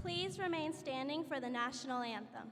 Please remain standing for the national anthem.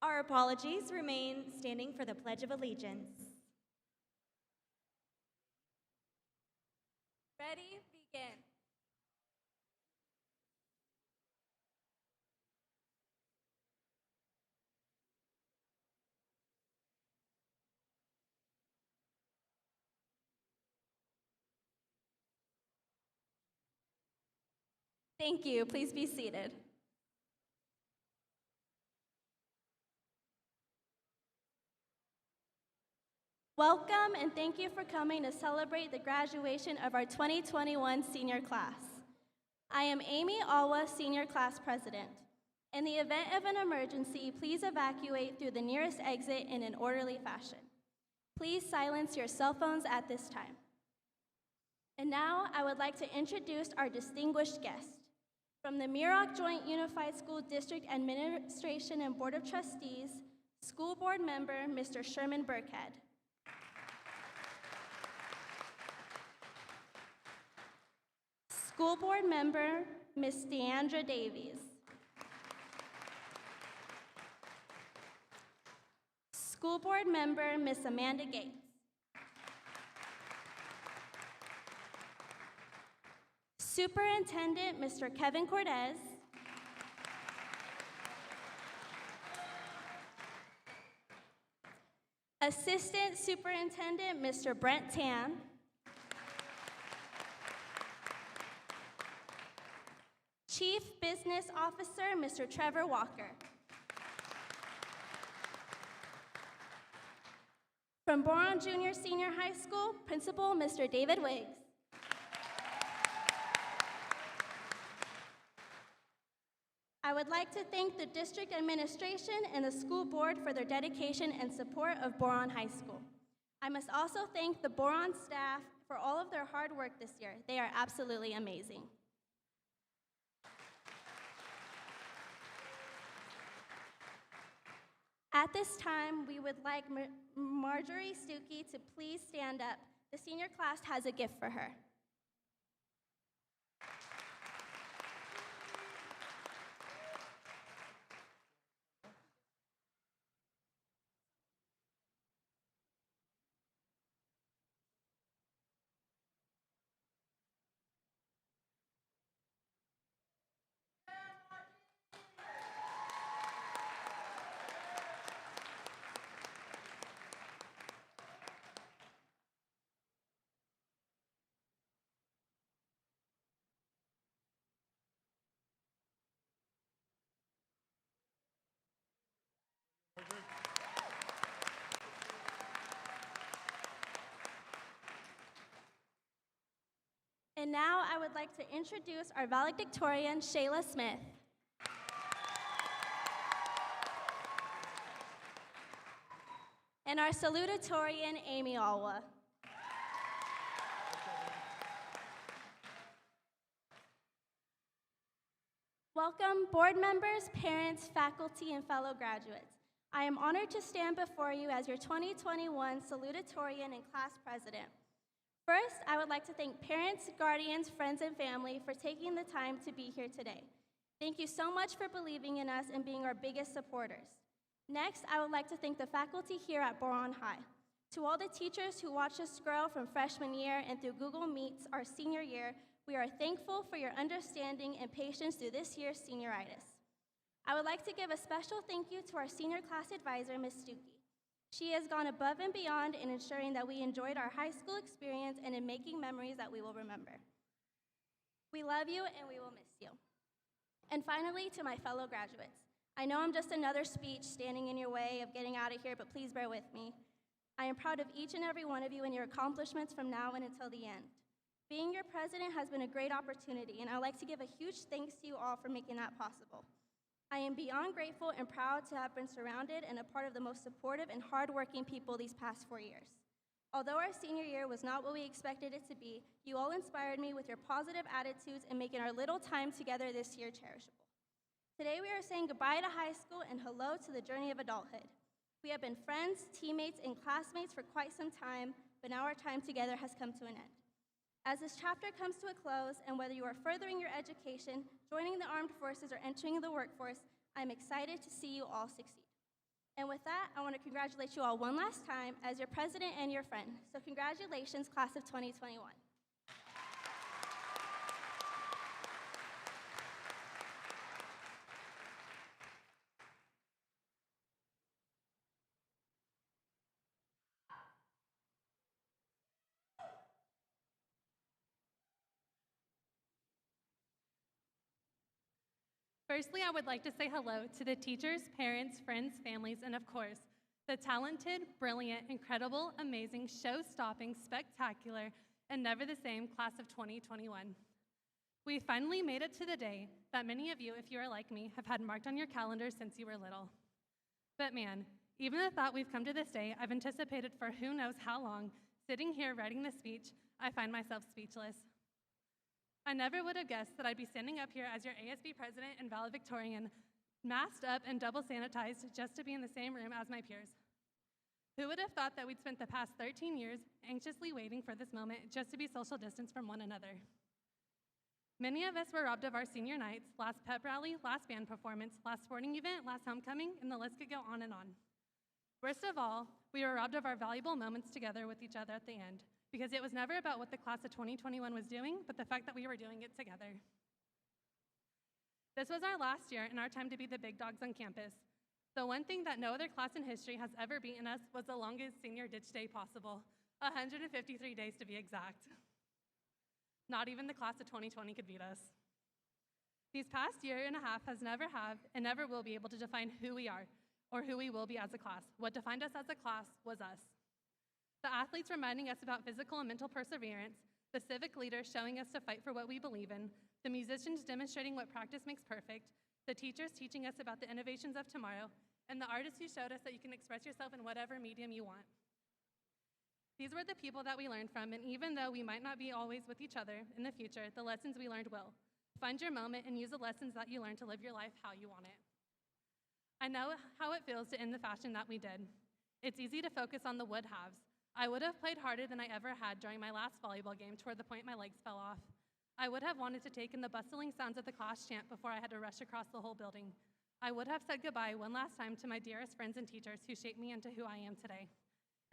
Our apologies. Remain standing for the Pledge of Allegiance. Ready, begin. Thank you. Please be seated. Welcome and thank you for coming to celebrate the graduation of our 2021 senior class. I am Amy Alwa, Senior Class President. In the event of an emergency, please evacuate through the nearest exit in an orderly fashion. Please silence your cell phones at this time. And now I would like to introduce our distinguished guest. From the Muroc Joint Unified School District Administration and Board of Trustees, School Board Member, Mr. Sherman Burkhead. School Board Member, Ms. Deandra Davies. School Board Member, Ms. Amanda Gates. Superintendent, Mr. Kevin Cortez. Assistant Superintendent, Mr. Brent Tan. Chief Business Officer, Mr. Trevor Walker. From Boron Junior Senior High School, Principal, Mr. David Wiggs. I would like to thank the district administration and the school board for their dedication and support of Boron High School. I must also thank the Boron staff for all of their hard work this year. They are absolutely amazing. At this time, we would like Marjorie Stuckey to please stand up. The senior class has a gift for her. And now I would like to introduce our valedictorian, Shayla Smith. And our salutatorian, Amy Alwa. Welcome, board members, parents, faculty, and fellow graduates. I am honored to stand before you as your 2021 salutatorian and class president. First, I would like to thank parents, guardians, friends, and family for taking the time to be here today. Thank you so much for believing in us and being our biggest supporters. Next, I would like to thank the faculty here at Boron High. To all the teachers who watched us grow from freshman year and through Google Meets our senior year, we are thankful for your understanding and patience through this year's senioritis. I would like to give a special thank you to our senior class advisor, Ms. Stuckey. She has gone above and beyond in ensuring that we enjoyed our high school experience and in making memories that we will remember. We love you and we will miss you. And finally, to my fellow graduates, I know I'm just another speech standing in your way of getting out of here, but please bear with me. I am proud of each and every one of you and your accomplishments from now and until the end. Being your president has been a great opportunity, and I'd like to give a huge thanks to you all for making that possible. I am beyond grateful and proud to have been surrounded and a part of the most supportive and hardworking people these past 4 years. Although our senior year was not what we expected it to be, you all inspired me with your positive attitudes and making our little time together this year cherishable. Today we are saying goodbye to high school and hello to the journey of adulthood. We have been friends, teammates, and classmates for quite some time, but now our time together has come to an end. As this chapter comes to a close, and whether you are furthering your education, joining the armed forces, or entering the workforce, I'm excited to see you all succeed. And with that, I want to congratulate you all one last time as your president and your friend. So congratulations, class of 2021. Firstly, I would like to say hello to the teachers, parents, friends, families, and of course, the talented, brilliant, incredible, amazing, show-stopping, spectacular, and never the same class of 2021. We finally made it to the day that many of you, if you are like me, have had marked on your calendar since you were little. But man, even the thought we've come to this day, I've anticipated for who knows how long, sitting here writing this speech, I find myself speechless. I never would have guessed that I'd be standing up here as your ASB president and valedictorian, masked up and double sanitized just to be in the same room as my peers. Who would have thought that we'd spent the past 13 years anxiously waiting for this moment just to be social distanced from one another? Many of us were robbed of our senior nights, last pep rally, last band performance, last sporting event, last homecoming, and the list could go on and on. Worst of all, we were robbed of our valuable moments together with each other at the end, because it was never about what the class of 2021 was doing, but the fact that we were doing it together. This was our last year and our time to be the big dogs on campus. The one thing that no other class in history has ever beaten us was the longest senior ditch day possible, 153 days to be exact. Not even the class of 2020 could beat us. These past year and a half has never have and never will be able to define who we are or who we will be as a class. What defined us as a class was us. The athletes reminding us about physical and mental perseverance, the civic leaders showing us to fight for what we believe in, the musicians demonstrating what practice makes perfect, the teachers teaching us about the innovations of tomorrow, and the artists who showed us that you can express yourself in whatever medium you want. These were the people that we learned from, and even though we might not be always with each other in the future, the lessons we learned will. Find your moment and use the lessons that you learned to live your life how you want it. I know how it feels to end the fashion that we did. It's easy to focus on the would-haves. I would have played harder than I ever had during my last volleyball game toward the point my legs fell off. I would have wanted to take in the bustling sounds of the class chant before I had to rush across the whole building. I would have said goodbye one last time to my dearest friends and teachers who shaped me into who I am today.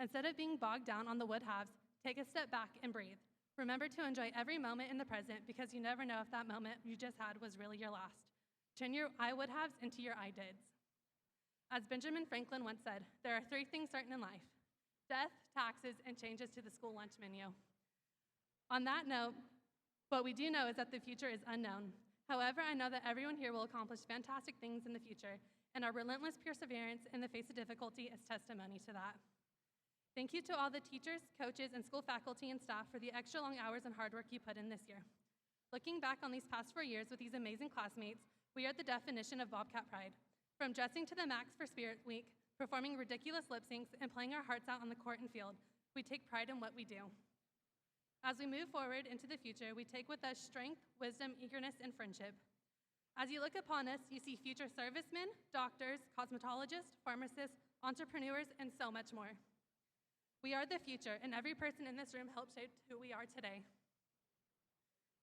Instead of being bogged down on the would-haves, take a step back and breathe. Remember to enjoy every moment in the present because you never know if that moment you just had was really your last. Turn your I would-haves into your I dids. As Benjamin Franklin once said, there are 3 things certain in life: death, taxes, and changes to the school lunch menu. On that note, what we do know is that the future is unknown. However, I know that everyone here will accomplish fantastic things in the future, and our relentless perseverance in the face of difficulty is testimony to that. Thank you to all the teachers, coaches, and school faculty and staff for the extra long hours and hard work you put in this year. Looking back on these past 4 years with these amazing classmates, we are the definition of Bobcat pride. From dressing to the max for Spirit Week, performing ridiculous lip syncs, and playing our hearts out on the court and field, we take pride in what we do. As we move forward into the future, we take with us strength, wisdom, eagerness, and friendship. As you look upon us, you see future servicemen, doctors, cosmetologists, pharmacists, entrepreneurs, and so much more. We are the future, and every person in this room helped shape who we are today.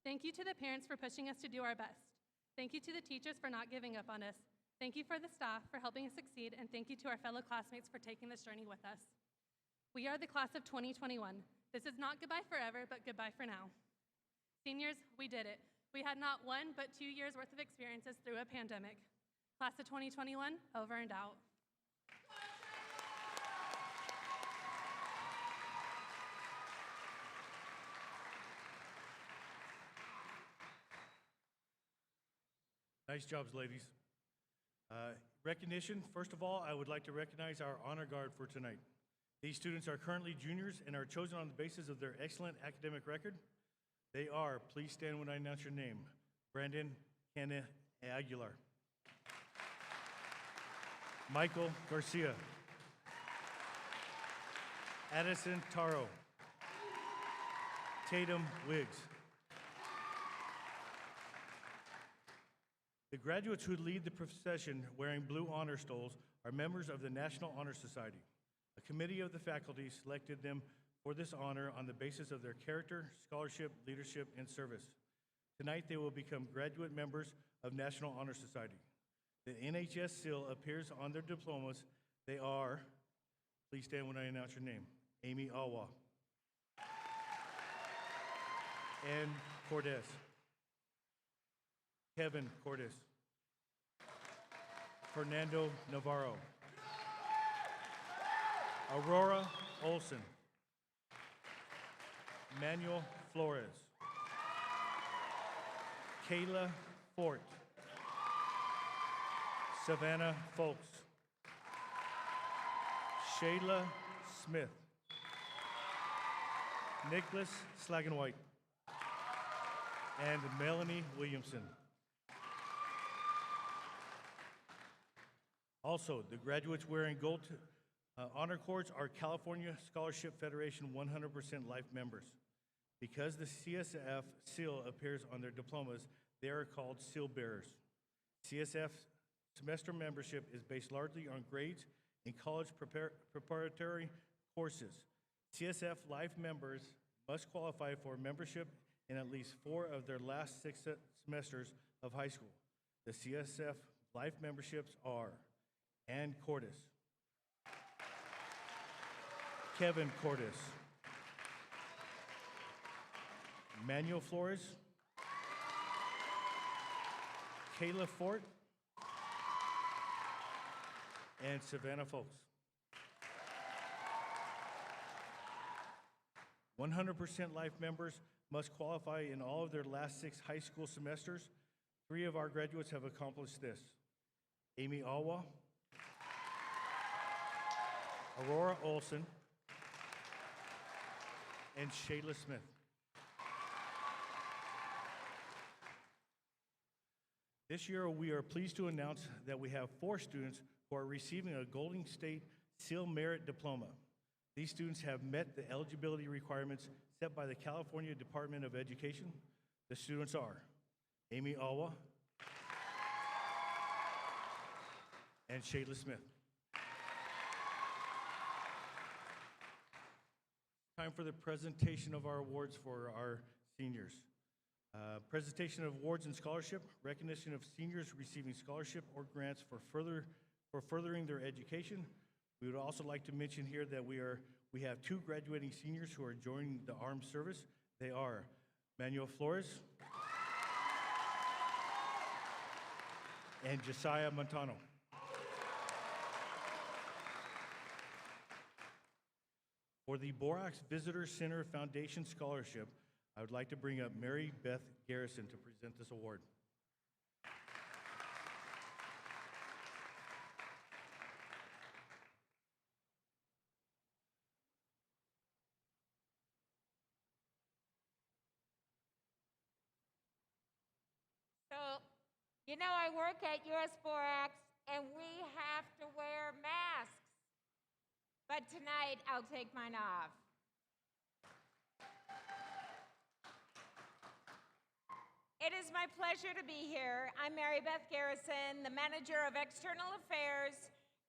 Thank you to the parents for pushing us to do our best. Thank you to the teachers for not giving up on us. Thank you for the staff for helping us succeed, and thank you to our fellow classmates for taking this journey with us. We are the class of 2021. This is not goodbye forever, but goodbye for now. Seniors, we did it. We had not 1, but 2 years worth of experiences through a pandemic. Class of 2021, over and out. Nice jobs, ladies. Recognition, first of all, I would like to recognize our honor guard for tonight. These students are currently juniors and are chosen on the basis of their excellent academic record. They are, please stand when I announce your name, Brandon Kenneth Aguilar, Michael Garcia, Addison Taro, Tatum Wiggs. The graduates who lead the procession wearing blue honor stoles are members of the National Honor Society. A committee of the faculty selected them for this honor on the basis of their character, scholarship, leadership, and service. Tonight, they will become graduate members of National Honor Society. The NHS seal appears on their diplomas. They are, please stand when I announce your name, Amy Awa, Ann Cordes, Kevin Cordes, Fernando Navarro, Aurora Olson, Manuel Flores, Kayla Fort, Savannah Folks, Shayla Smith, Nicholas Slagenwhite, and Melanie Williamson. Also, the graduates wearing gold honor cords are California Scholarship Federation 100% life members. Because the CSF seal appears on their diplomas, they are called seal bearers. CSF semester membership is based largely on grades in college preparatory courses. CSF life members must qualify for membership in at least 4 of their last 6 semesters of high school. The CSF life memberships are Ann Cordes, Kevin Cordes, Manuel Flores, Kayla Fort, and Savannah Folks. 100% life members must qualify in all of their last 6 high school semesters. 3 of our graduates have accomplished this: Amy Awa, Aurora Olson, and Shayla Smith. This year, we are pleased to announce that we have 4 students who are receiving a Golden State Seal Merit Diploma. These students have met the eligibility requirements set by the California Department of Education. The students are Amy Awa and Shayla Smith. Time for the presentation of our awards for our seniors. Presentation of awards and scholarship, recognition of seniors receiving scholarship or grants for furthering their education. We would also like to mention here that we have 2 graduating seniors who are joining the armed service. They are Manuel Flores and Josiah Montano. For the Borax Visitor Center Foundation Scholarship, I would like to bring up Mary Beth Garrison to present this award. So, you know, I work at US Borax and we have to wear masks. But tonight, I'll take mine off. It is my pleasure to be here. I'm Mary Beth Garrison, the Manager of External Affairs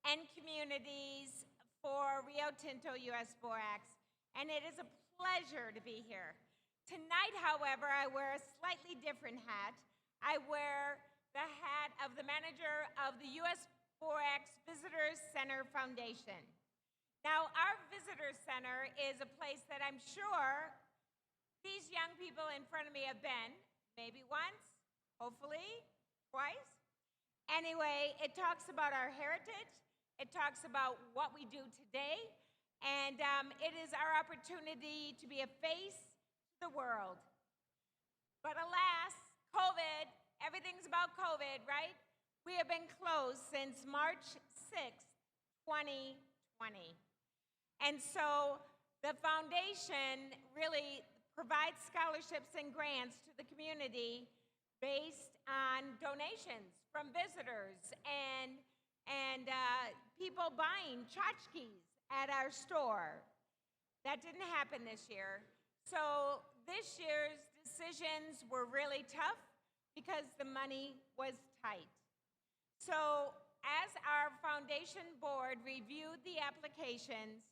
and Communities for Rio Tinto US Borax, and it is a pleasure to be here. Tonight, however, I wear a slightly different hat. I wear the hat of the manager of the US Borax Visitors Center Foundation. Now, our visitor center is a place that I'm sure these young people in front of me have been, maybe once, hopefully twice. Anyway, it talks about our heritage, it talks about what we do today, and it is our opportunity to be a face to the world. But alas, COVID everything's about COVID, right? We have been closed since March 6th, 2020. And so the foundation really provides scholarships and grants to the community based on donations from visitors and people buying tchotchkes at our store. That didn't happen this year. So this year's decisions were really tough because the money was tight. So as our foundation board reviewed the applications,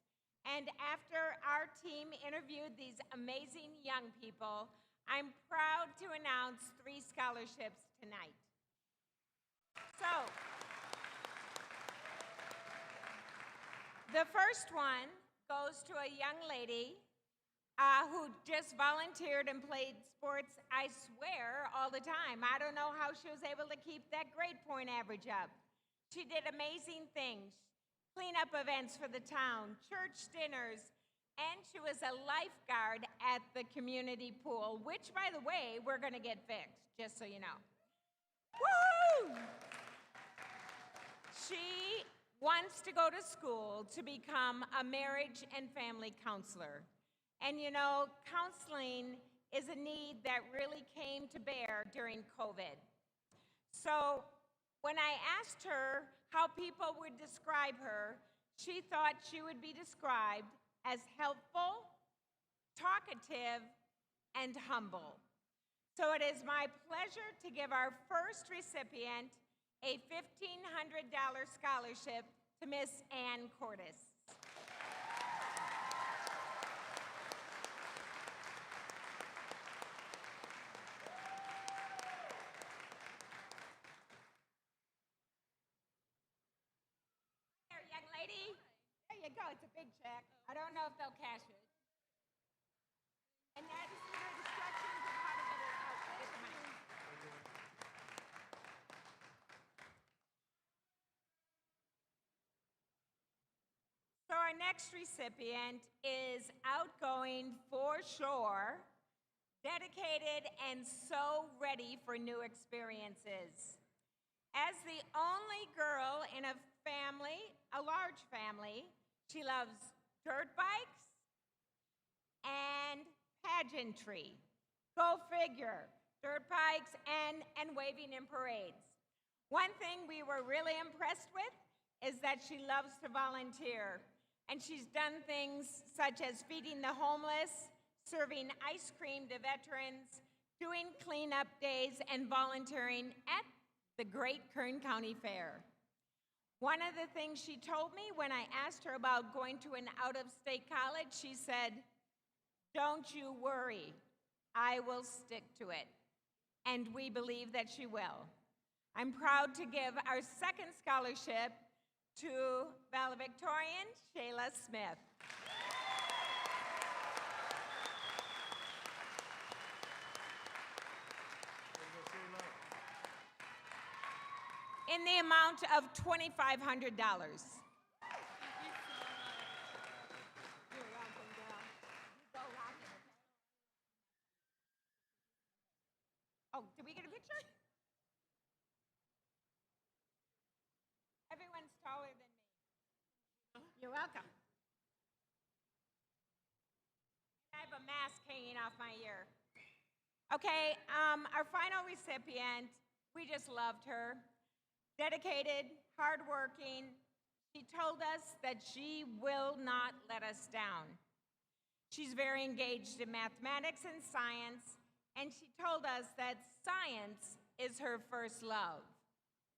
and after our team interviewed these amazing young people, I'm proud to announce 3 scholarships tonight. So, the first one goes to a young lady who just volunteered and played sports, I swear, all the time. I don't know how she was able to keep that grade point average up. She did amazing things. Cleanup events for the town, church dinners, and she was a lifeguard at the community pool, which, by the way, we're going to get fixed, just so you know. Woo! She wants to go to school to become a marriage and family counselor. And you know, counseling is a need that really came to bear during COVID. So when I asked her how people would describe her, she thought she would be described as helpful, talkative, and humble. So it is my pleasure to give our first recipient a $1,500 scholarship to Miss Ann Cordes. There you go, it's a big check. I don't know if they'll cash it. And that is your instructions on how to get it out. Get the money. So our next recipient is outgoing for sure, dedicated, and so ready for new experiences. As the only girl in a family, a large family, she loves dirt bikes and pageantry. Go figure, dirt bikes and waving in parades. One thing we were really impressed with is that she loves to volunteer. And she's done things such as feeding the homeless, serving ice cream to veterans, doing cleanup days, and volunteering at the Great Kern County Fair. One of the things she told me when I asked her about going to an out-of-state college, she said, "Don't you worry, I will stick to it." And we believe that she will. I'm proud to give our second scholarship to Valedictorian Kayla Smith. In the amount of $2,500. You're welcome, girl. You go rockin' it. Oh, did we get a picture? Everyone's taller than me. You're welcome. I have a mask hanging off my ear. Okay, our final recipient, we just loved her. Dedicated, hardworking. She told us that she will not let us down. She's very engaged in mathematics and science, and she told us that science is her first love.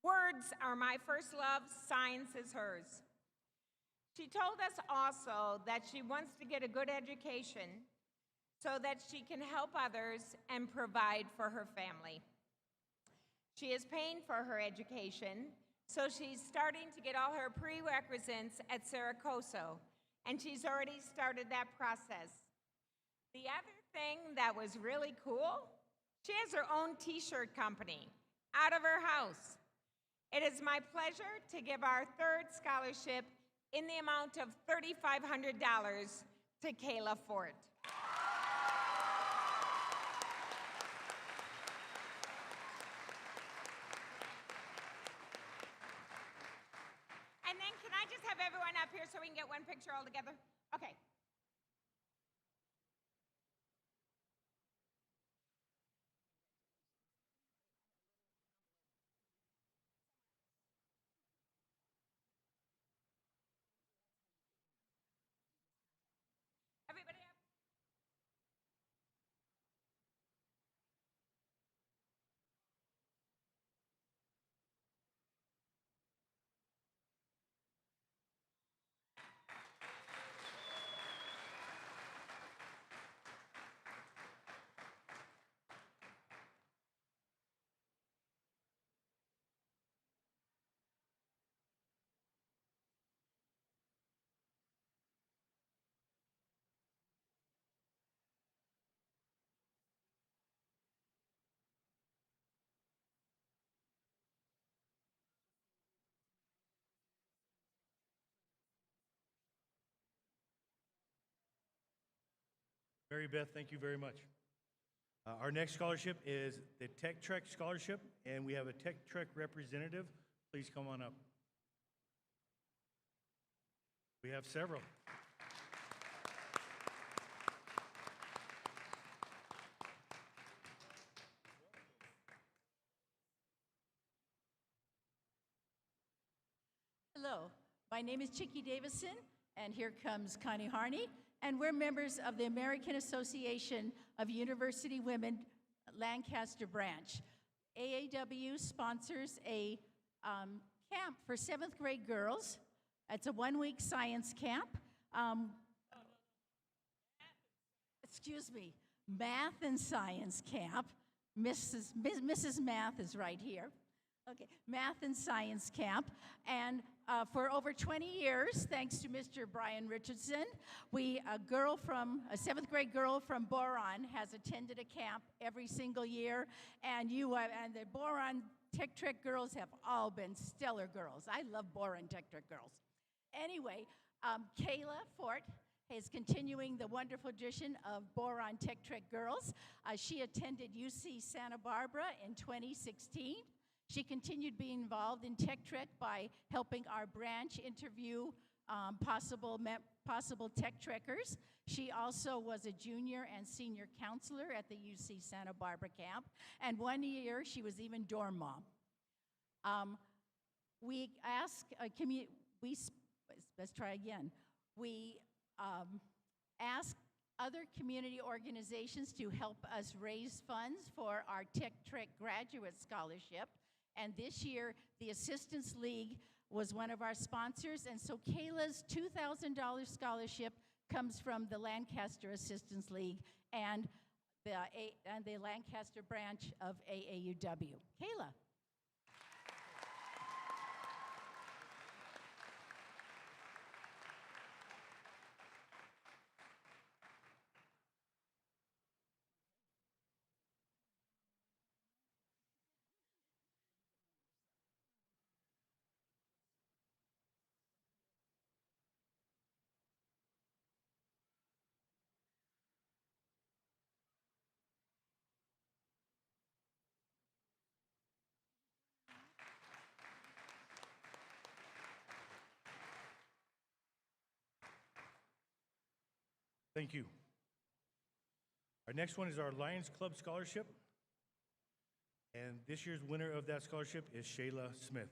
Words are my first love, science is hers. She told us also that she wants to get a good education so that she can help others and provide for her family. She is paying for her education, so she's starting to get all her prerequisites at Saracoso, and she's already started that process. The other thing that was really cool, she has her own t-shirt company out of her house. It is my pleasure to give our third scholarship in the amount of $3,500 to Kayla Fort. here so we can get one picture all together? Okay. Everybody up. Mary Beth, thank you very much. Our next scholarship is the Tech Trek Scholarship, and we have a Tech Trek representative. Please come on up. We have several. Hello, my name is Chicky Davison, and here comes Connie Harney, and we're members of the American Association of University Women Lancaster branch. AAW sponsors a camp for 7th grade girls. It's a 1-week science camp. Excuse me, math and science camp. Mrs. Math is right here. Okay, math and science camp. And for over 20 years, thanks to Mr. Brian Richardson, a 7th grade girl from Boron has attended a camp every single year. And the Boron Tech Trek girls have all been stellar girls. I love Boron Tech Trek girls. Anyway, Kayla Fort is continuing the wonderful tradition of Boron Tech Trek girls. She attended UC Santa Barbara in 2016. She continued being involved in Tech Trek by helping our branch interview possible Tech Trekkers. She also was a junior and senior counselor at the UC Santa Barbara camp, and one year she was even dorm mom. We ask let's try again. We ask other community organizations to help us raise funds for our Tech Trek Graduate Scholarship. And this year, the Assistance League was one of our sponsors, and so Kayla's $2,000 scholarship comes from the Lancaster Assistance League and the Lancaster branch of AAUW. Kayla. Thank you. Our next one is our Lions Club Scholarship. And this year's winner of that scholarship is Shayla Smith.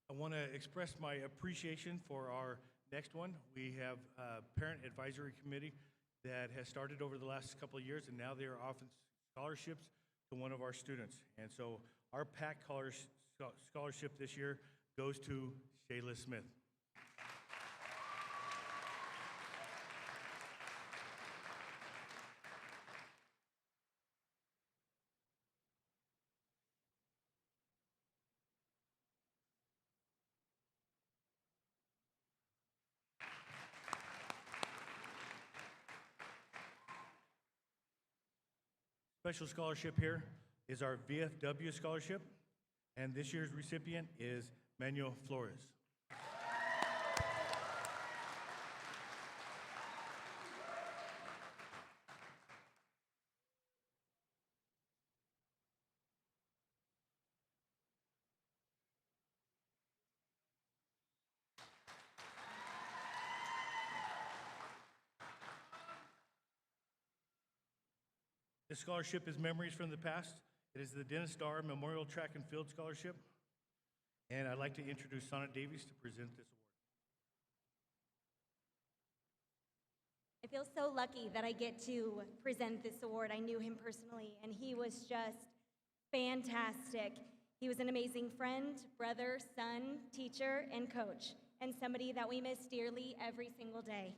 I want to express my appreciation for our next one. We have a parent advisory committee that has started over the last couple of years, and now they are offering scholarships to one of our students. And so our PAC scholarship this year goes to Shayla Smith. Special scholarship here is our VFW Scholarship, and this year's recipient is Manuel Flores. This scholarship is Memories from the Past. It is the Dennis Starr Memorial Track and Field Scholarship. And I'd like to introduce Sonnet Davies to present this award. I feel so lucky that I get to present this award. I knew him personally, and he was just fantastic. He was an amazing friend, brother, son, teacher, and coach, and somebody that we miss dearly every single day.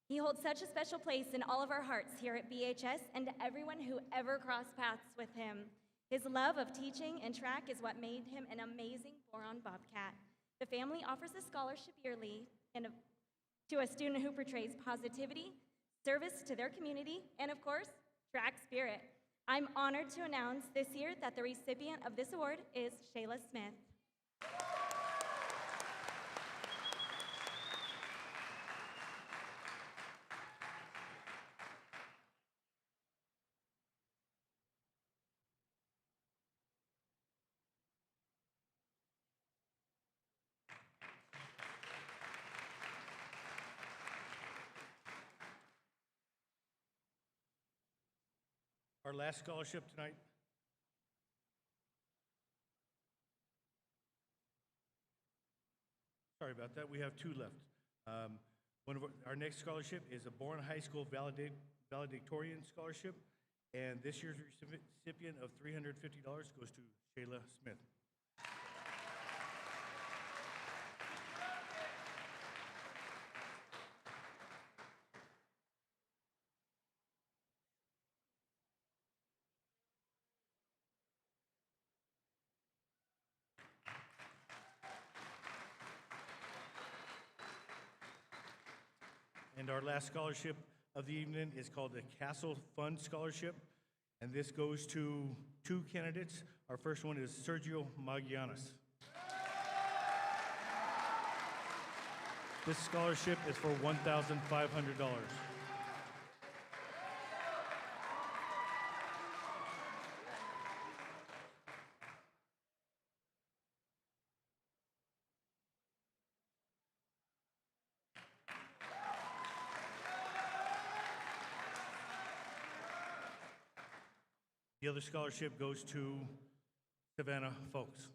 He holds such a special place in all of our hearts here at BHS and to everyone who ever crossed paths with him. His love of teaching and track is what made him an amazing Boron Bobcat. The family offers a scholarship yearly to a student who portrays positivity, service to their community, and of course, track spirit. I'm honored to announce this year that the recipient of this award is Shayla Smith. Our last scholarship tonight. Sorry about that. We have two left. Our next scholarship is a Bourne High School Valedictorian Scholarship, and this year's recipient of $350 goes to Shayla Smith. And our last scholarship of the evening is called the Castle Fund Scholarship, and this goes to two candidates. Our first one is Sergio Magianas. This scholarship is for $1,500. The other scholarship goes to Savannah Folks.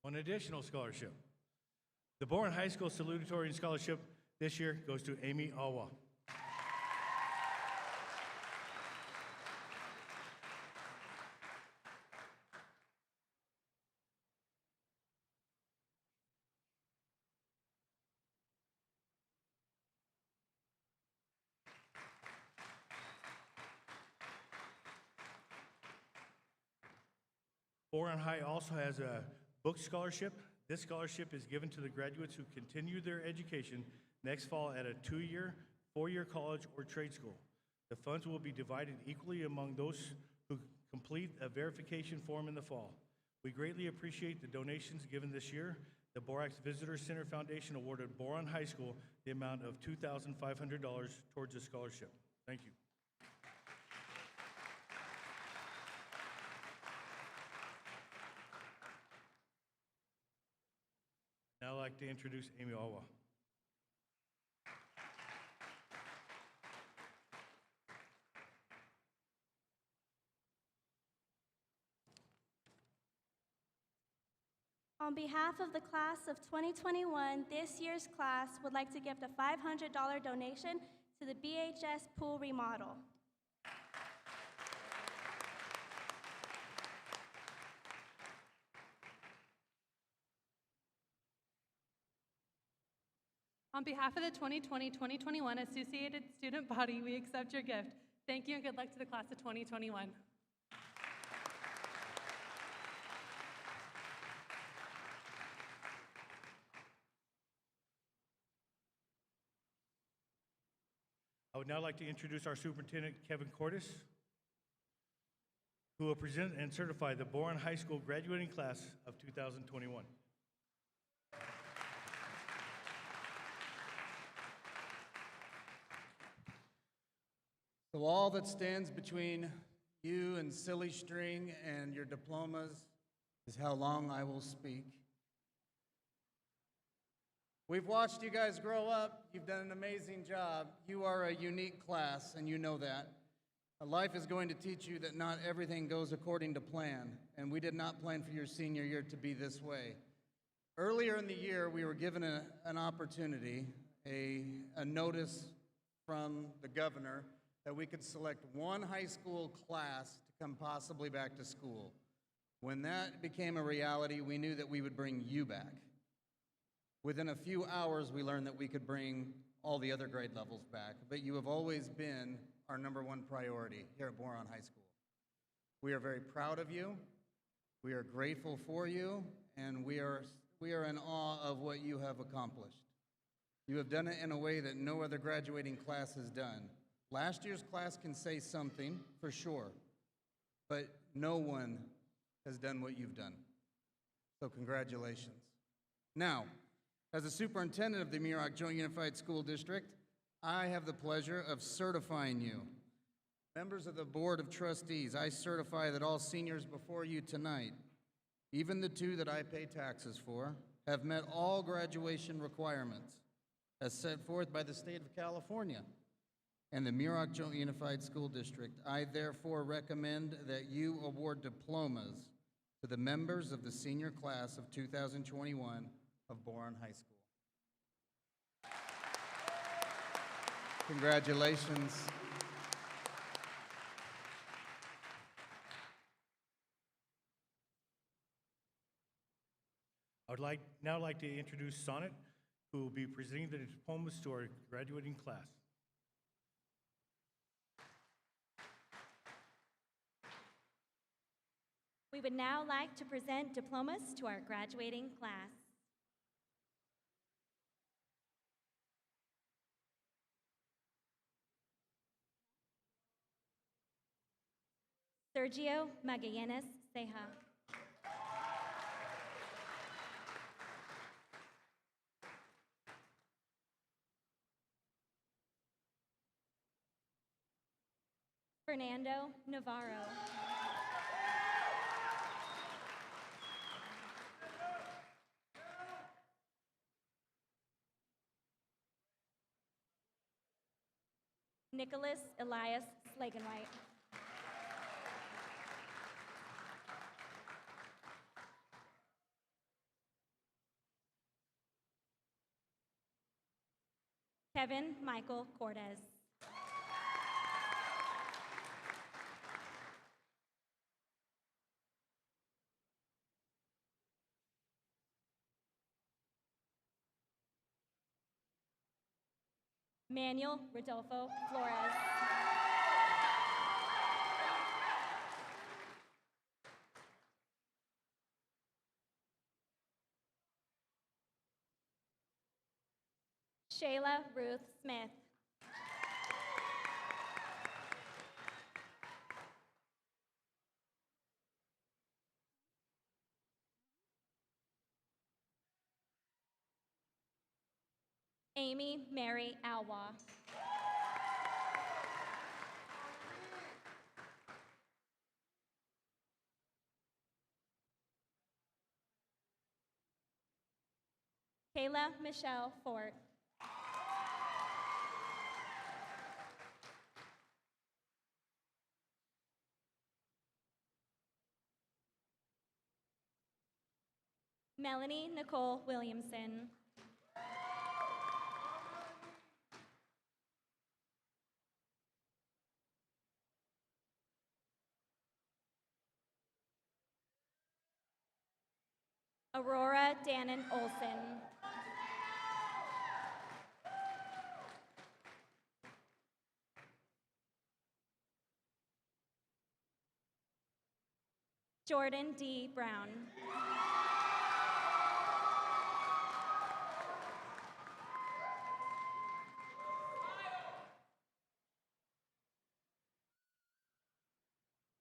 One additional scholarship. The Bourne High School Salutatorian Scholarship this year goes to Amy Awa. Boron High also has a book scholarship. This scholarship is given to the graduates who continue their education next fall at a 2-year, 4-year college or trade school. The funds will be divided equally among those who complete a verification form in the fall. We greatly appreciate the donations given this year. The Borax Visitor Center Foundation awarded Boron High School the amount of $2,500 towards the scholarship. Thank you. Now I'd like to introduce Amy Awa. On behalf of the class of 2021, this year's class would like to give the $500 donation to the BHS pool remodel. On behalf of the 2020-2021 Associated Student Body, we accept your gift. Thank you and good luck to the class of 2021. I would now like to introduce our Superintendent, Kevin Cordes, who will present and certify the Bourne High School graduating class of 2021. So all that stands between you and silly string and your diplomas is how long I will speak. We've watched you guys grow up. You've done an amazing job. You are a unique class, and you know that. Life is going to teach you that not everything goes according to plan, and we did not plan for your senior year to be this way. Earlier in the year, we were given an opportunity, a notice from the governor that we could select one high school class to come possibly back to school. When that became a reality, we knew that we would bring you back. Within a few hours, we learned that we could bring all the other grade levels back, but you have always been our #1 priority here at Boron High School. We are very proud of you, we are grateful for you, and we are in awe of what you have accomplished. You have done it in a way that no other graduating class has done. Last year's class can say something, for sure, but no one has done what you've done. So congratulations. Now, as the superintendent of the Muroc Joint Unified School District, I have the pleasure of certifying you. Members of the Board of Trustees, I certify that all seniors before you tonight, even the 2 that I pay taxes for, have met all graduation requirements as set forth by the state of California and the Muroc Joint Unified School District. I therefore recommend that you award diplomas to the members of the senior class of 2021 of Bourne High School. Congratulations. I would now like to introduce Sonnet, who will be presenting the diplomas to our graduating class. We would now like to present diplomas to our graduating class. Sergio Magallanes Ceja. Fernando Navarro. Nicholas Elias Slagenwhite. Kevin Michael Cortez. Manuel Rodolfo Flores. Shayla Ruth Smith. Amy Mary Alwa. Kayla Michelle Fort. Melanie Nicole Williamson. Aurora Dannon Olson. Jordan D. Brown.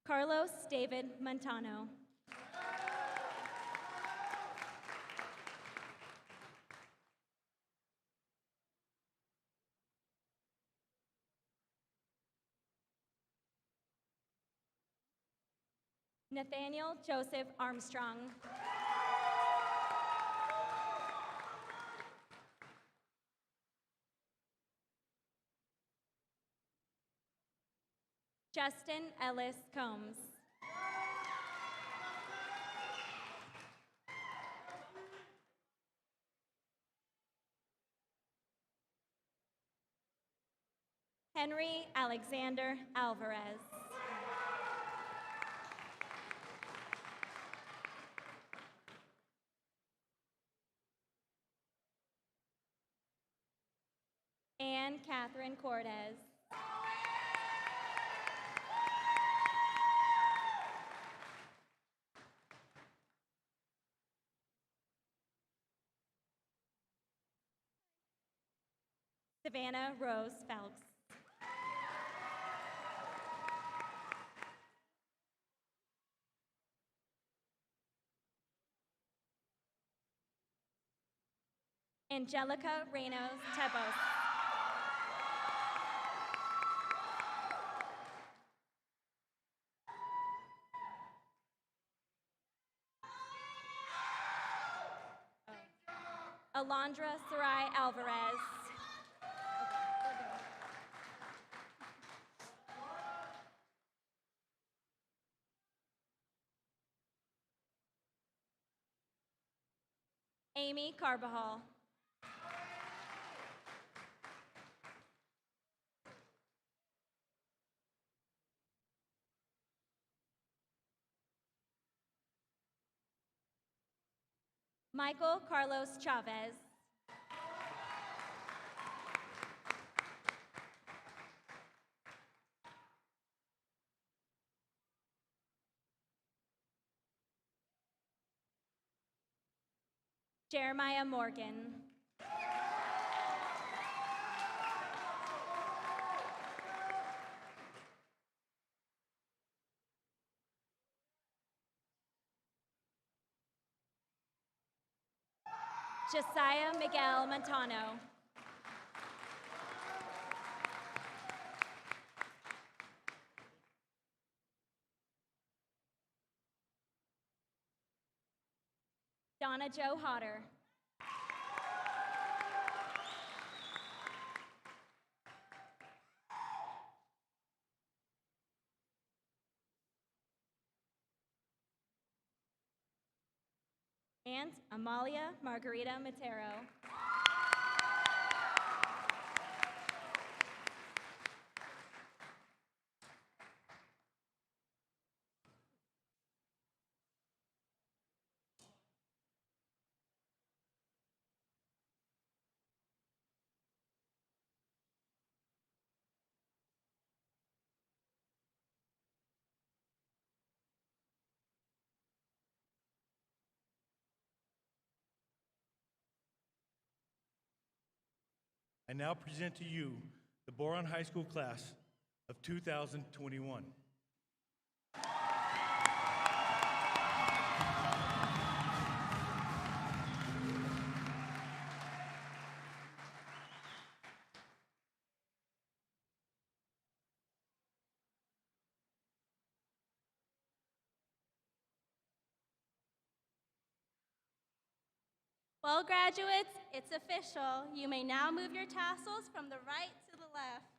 Carlos David Montano. Nathaniel Joseph Armstrong. Justin Ellis Combs. Henry Alexander Alvarez. Anne Catherine Cortez. Savannah Rose Phelps. Angelica Reynos Tebos. Alondra Sarai Alvarez. Amy Carbajal. Michael Carlos Chavez. Jeremiah Morgan. Josiah Miguel Montano. Donna Jo Hodder. And Amalia Margarita Matero. I now present to you the Boron High School class of 2021. Well, graduates, it's official. You may now move your tassels from the right to the left.